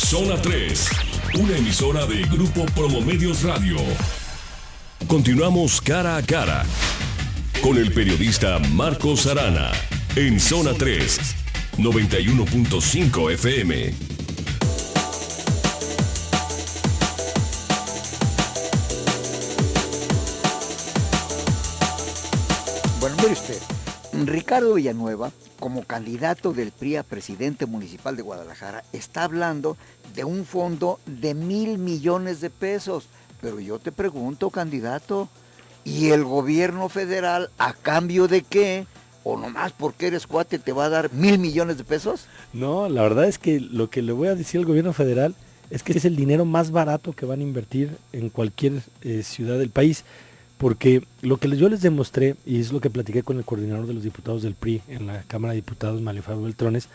Zona 3, una emisora de Grupo Promomedios Radio. Continuamos cara a cara con el periodista Marcos Arana en Zona 3, 91.5 FM. Bueno, mire usted, Ricardo Villanueva, como candidato del PRI a presidente municipal de Guadalajara, está hablando de un fondo de 1,000 millones de pesos. Pero yo te pregunto, candidato, ¿y el gobierno federal a cambio de qué? ¿O nomás porque eres cuate te va a dar 1,000 millones de pesos? No, la verdad es que lo que le voy a decir al gobierno federal es que es el dinero más barato que van a invertir en cualquier ciudad del país. Porque lo que yo les demostré, y es lo que platiqué con el coordinador de los diputados del PRI en la Cámara de Diputados, Mario Fabio Beltrones,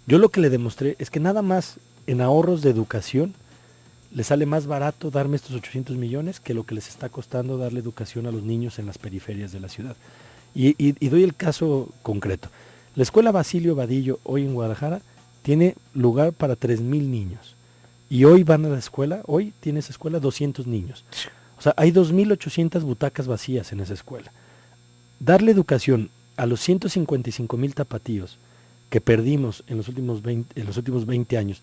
yo lo que le demostré es que nada más en ahorros de educación le sale más barato darme estos 800 millones que lo que les está costando darle educación a los niños en las periferias de la ciudad. Y doy el caso concreto. La escuela Basilio Vadillo hoy en Guadalajara tiene lugar para 3,000 niños. Y hoy van a la escuela, hoy tiene esa escuela 200 niños. O sea, hay 2,800 butacas vacías en esa escuela. Darle educación a los 155,000 tapatíos que perdimos en los últimos 20 años,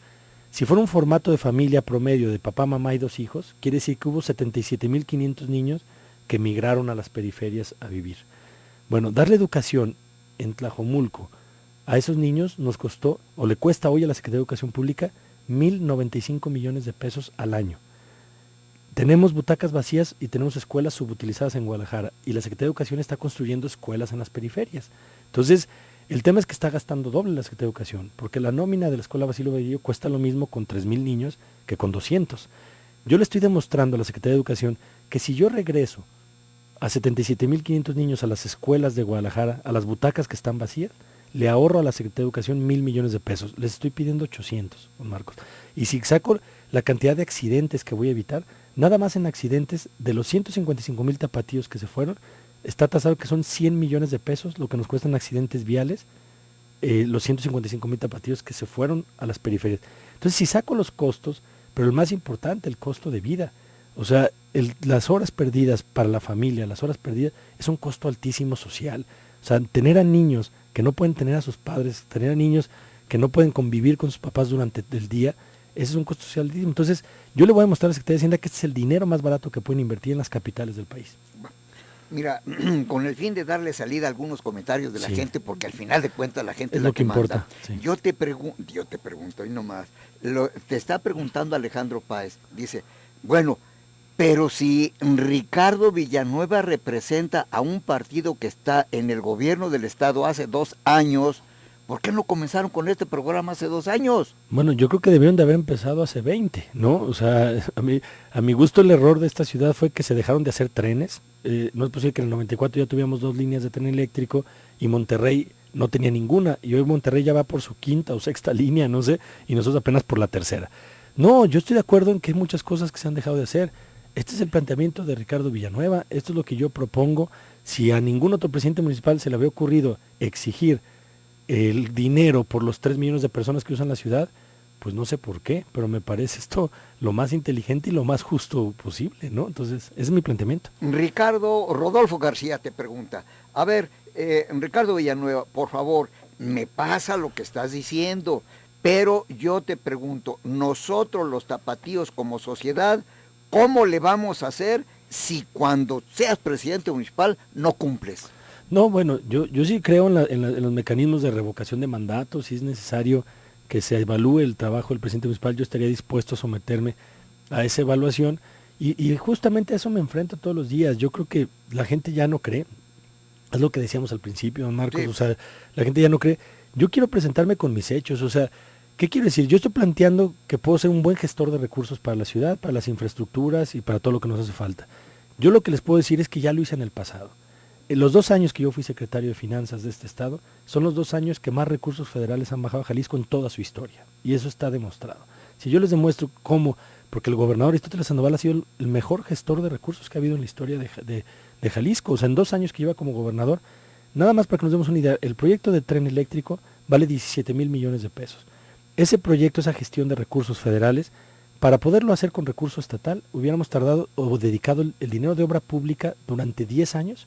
si fuera un formato de familia promedio de papá, mamá y 2 hijos, quiere decir que hubo 77,500 niños que migraron a las periferias a vivir. Bueno, darle educación en Tlajomulco a esos niños nos costó, o le cuesta hoy a la Secretaría de Educación Pública, 1,095 millones de pesos al año. Tenemos butacas vacías y tenemos escuelas subutilizadas en Guadalajara y la Secretaría de Educación está construyendo escuelas en las periferias. Entonces, el tema es que está gastando doble la Secretaría de Educación, porque la nómina de la escuela Basilio Vadillo cuesta lo mismo con 3,000 niños que con 200. Yo le estoy demostrando a la Secretaría de Educación que si yo regreso a 77,500 niños a las escuelas de Guadalajara, a las butacas que están vacías, le ahorro a la Secretaría de Educación 1,000 millones de pesos. Les estoy pidiendo 800, don Marcos. Y si saco la cantidad de accidentes que voy a evitar, nada más en accidentes, de los 155,000 tapatíos que se fueron, está tasado que son 100 millones de pesos lo que nos cuestan accidentes viales, los 155,000 tapatíos que se fueron a las periferias. Entonces, si saco los costos, pero el más importante, el costo de vida, o sea, las horas perdidas para la familia, las horas perdidas, es un costo altísimo social. O sea, tener a niños que no pueden tener a sus padres, tener a niños que no pueden convivir con sus papás durante el día, ese es un costo social altísimo. Entonces, yo le voy a mostrar a la Secretaría de Hacienda que este es el dinero más barato que pueden invertir en las capitales del país. Mira, con el fin de darle salida a algunos comentarios de la gente, porque al final de cuentas la gente es lo que importa. Manda. Sí. Yo te pregunto, y no más, te está preguntando Alejandro Páez, dice, bueno, pero si Ricardo Villanueva representa a un partido que está en el gobierno del estado hace 2 años, ¿por qué no comenzaron con este programa hace 2 años? Bueno, yo creo que debieron de haber empezado hace 20, ¿no? O sea, a mi gusto el error de esta ciudad fue que se dejaron de hacer trenes. No es posible que en el 94 ya tuviéramos 2 líneas de tren eléctrico y Monterrey no tenía ninguna. Y hoy Monterrey ya va por su 5ª o 6ª línea, no sé, y nosotros apenas por la 3ª. No, yo estoy de acuerdo en que hay muchas cosas que se han dejado de hacer. Este es el planteamiento de Ricardo Villanueva, esto es lo que yo propongo. Si a ningún otro presidente municipal se le había ocurrido exigir el dinero por los 3 millones de personas que usan la ciudad, pues no sé por qué, pero me parece esto lo más inteligente y lo más justo posible, ¿no? Entonces, ese es mi planteamiento. Rodolfo García te pregunta, a ver, Ricardo Villanueva, por favor, me pasa lo que estás diciendo, pero yo te pregunto, nosotros los tapatíos como sociedad, ¿cómo le vamos a hacer si cuando seas presidente municipal no cumples? No, bueno, yo sí creo en los mecanismos de revocación de mandatos. Si es necesario que se evalúe el trabajo del presidente municipal, yo estaría dispuesto a someterme a esa evaluación y justamente a eso me enfrento todos los días. Yo creo que la gente ya no cree, es lo que decíamos al principio, don Marcos, sí. O sea, la gente ya no cree. Yo quiero presentarme con mis hechos, o sea, ¿qué quiero decir? Yo estoy planteando que puedo ser un buen gestor de recursos para la ciudad, para las infraestructuras y para todo lo que nos hace falta. Yo lo que les puedo decir es que ya lo hice en el pasado. En los 2 años que yo fui secretario de Finanzas de este estado, son los 2 años que más recursos federales han bajado a Jalisco en toda su historia. Y eso está demostrado. Si yo les demuestro cómo, porque el gobernador Aristóteles Sandoval ha sido el mejor gestor de recursos que ha habido en la historia de Jalisco. O sea, en 2 años que lleva como gobernador, nada más para que nos demos una idea, el proyecto de tren eléctrico vale 17,000 millones de pesos. ese proyecto, esa gestión de recursos federales, para poderlo hacer con recurso estatal, hubiéramos tardado o dedicado el dinero de obra pública durante 10 años,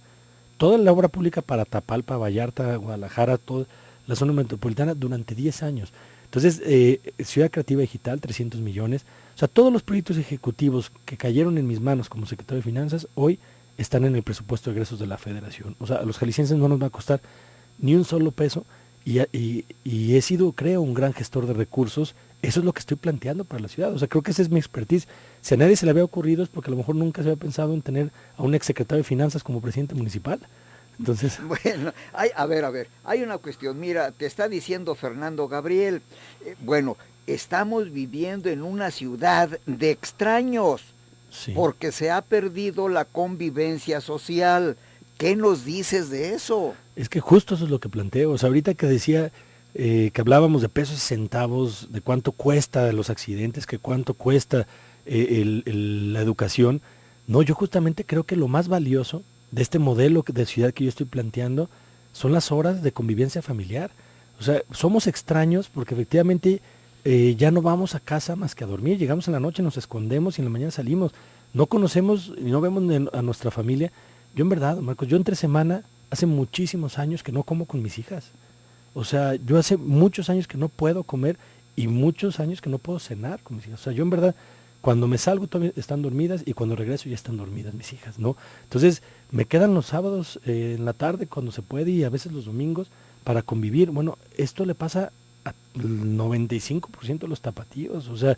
toda la obra pública para Tapalpa, Vallarta, Guadalajara, toda la zona metropolitana, durante 10 años. Entonces, Ciudad Creativa Digital, 300 millones. O sea, todos los proyectos ejecutivos que cayeron en mis manos como secretario de Finanzas, hoy están en el presupuesto de egresos de la Federación. O sea, a los jaliscienses no nos va a costar ni un solo peso y he sido, creo, un gran gestor de recursos. Eso es lo que estoy planteando para la ciudad. O sea, creo que esa es mi expertise. Si a nadie se le había ocurrido es porque a lo mejor nunca se había pensado en tener a un exsecretario de Finanzas como presidente municipal. Entonces, bueno, a ver, hay una cuestión. Mira, te está diciendo Fernando Gabriel, bueno, estamos viviendo en una ciudad de extraños, sí, porque se ha perdido la convivencia social. ¿Qué nos dices de eso? Es que justo eso es lo que planteo. O sea, ahorita que decía que hablábamos de pesos y centavos, de cuánto cuesta los accidentes, que cuánto cuesta la educación, no, yo justamente creo que lo más valioso de este modelo de ciudad que yo estoy planteando son las horas de convivencia familiar. O sea, somos extraños porque efectivamente ya no vamos a casa más que a dormir, llegamos en la noche, nos escondemos y en la mañana salimos. No conocemos y no vemos a nuestra familia. Yo en verdad, Marcos, yo entre semana hace muchísimos años que no como con mis hijas. O sea, yo hace muchos años que no puedo comer y muchos años que no puedo cenar con mis hijas. O sea, yo en verdad, cuando me salgo todavía están dormidas y cuando regreso ya están dormidas mis hijas, ¿no? Entonces, me quedan los sábados en la tarde cuando se puede y a veces los domingos para convivir. Bueno, esto le pasa al 95% de los tapatíos. O sea,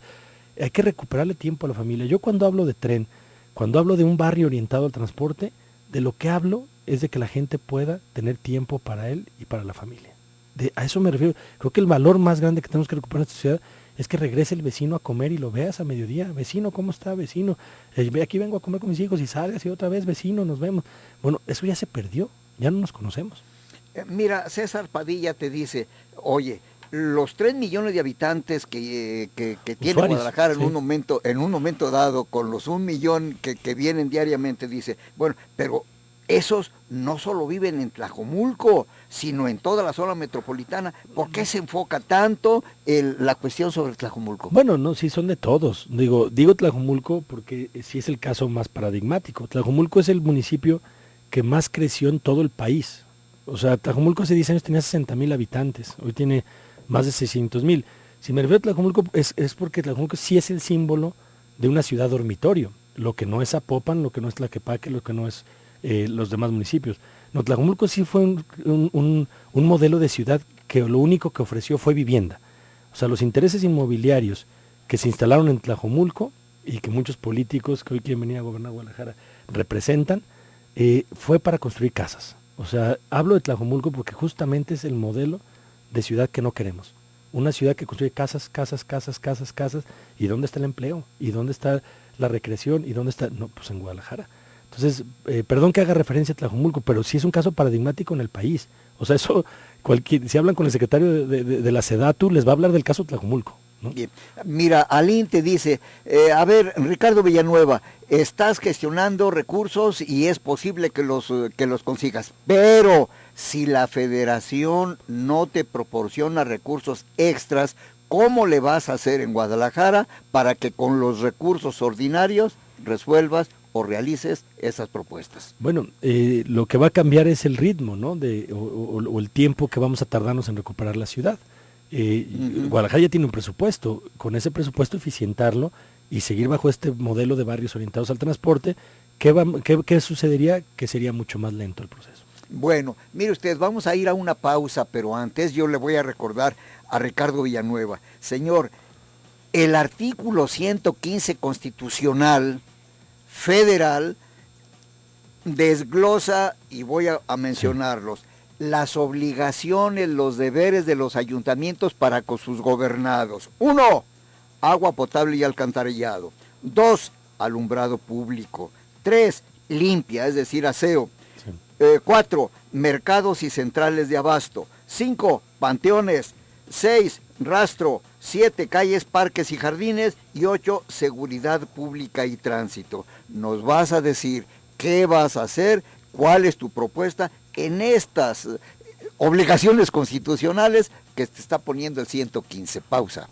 hay que recuperarle tiempo a la familia. Yo cuando hablo de tren, cuando hablo de un barrio orientado al transporte, de lo que hablo es de que la gente pueda tener tiempo para él y para la familia. A eso me refiero. Creo que el valor más grande que tenemos que recuperar en esta ciudad es que regrese el vecino a comer y lo veas a mediodía. Vecino, ¿cómo está, vecino? Aquí vengo a comer con mis hijos y salgas y otra vez, vecino, nos vemos. Bueno, eso ya se perdió, ya no nos conocemos. Mira, César Padilla te dice, oye, los 3 millones de habitantes que tiene Guadalajara en, sí, en un momento dado, con los 1 millón que vienen diariamente, dice, bueno, pero esos no solo viven en Tlajomulco, sino en toda la zona metropolitana. ¿Por qué se enfoca tanto la cuestión sobre Tlajomulco? Bueno, no, sí son de todos. Digo Tlajomulco porque sí es el caso más paradigmático. Tlajomulco es el municipio que más creció en todo el país. O sea, Tlajomulco hace 10 años tenía 60,000 habitantes, hoy tiene más de 600,000. Si me refiero a Tlajomulco es porque Tlajomulco sí es el símbolo de una ciudad dormitorio, lo que no es Zapopan, lo que no es Tlaquepaque, lo que no es los demás municipios. No, Tlajomulco sí fue un modelo de ciudad que lo único que ofreció fue vivienda. O sea, los intereses inmobiliarios que se instalaron en Tlajomulco y que muchos políticos que hoy quieren venir a gobernar Guadalajara representan, fue para construir casas. O sea, hablo de Tlajomulco porque justamente es el modelo de ciudad que no queremos. Una ciudad que construye casas, ¿y dónde está el empleo? ¿Y dónde está la recreación? ¿Y dónde está? No, pues en Guadalajara. Entonces, perdón que haga referencia a Tlajomulco, pero sí es un caso paradigmático en el país. O sea, eso, si hablan con el secretario de la SEDATU, les va a hablar del caso Tlajomulco, ¿no? Bien. Mira, Alín te dice, a ver, Ricardo Villanueva, estás gestionando recursos y es posible que los consigas, pero si la federación no te proporciona recursos extras, ¿cómo le vas a hacer en Guadalajara para que con los recursos ordinarios resuelvas o realices esas propuestas? Bueno, lo que va a cambiar es el ritmo, ¿no? O el tiempo que vamos a tardarnos en recuperar la ciudad. Guadalajara ya tiene un presupuesto, con ese presupuesto eficientarlo y seguir bajo este modelo de barrios orientados al transporte. ¿Qué sucedería? Que sería mucho más lento el proceso. Bueno, mire usted, vamos a ir a una pausa, pero antes yo le voy a recordar a Ricardo Villanueva. Señor, el artículo 115 constitucional federal desglosa, y voy a mencionarlos, las obligaciones, los deberes de los ayuntamientos para con sus gobernados. 1, agua potable y alcantarillado. 2, alumbrado público. 3, limpia, es decir, aseo. 4, mercados y centrales de abasto. 5, panteones. 6, rastro. 7, calles, parques y jardines. Y 8, seguridad pública y tránsito. Nos vas a decir qué vas a hacer, cuál es tu propuesta en estas obligaciones constitucionales que te está poniendo el 115. Pausa.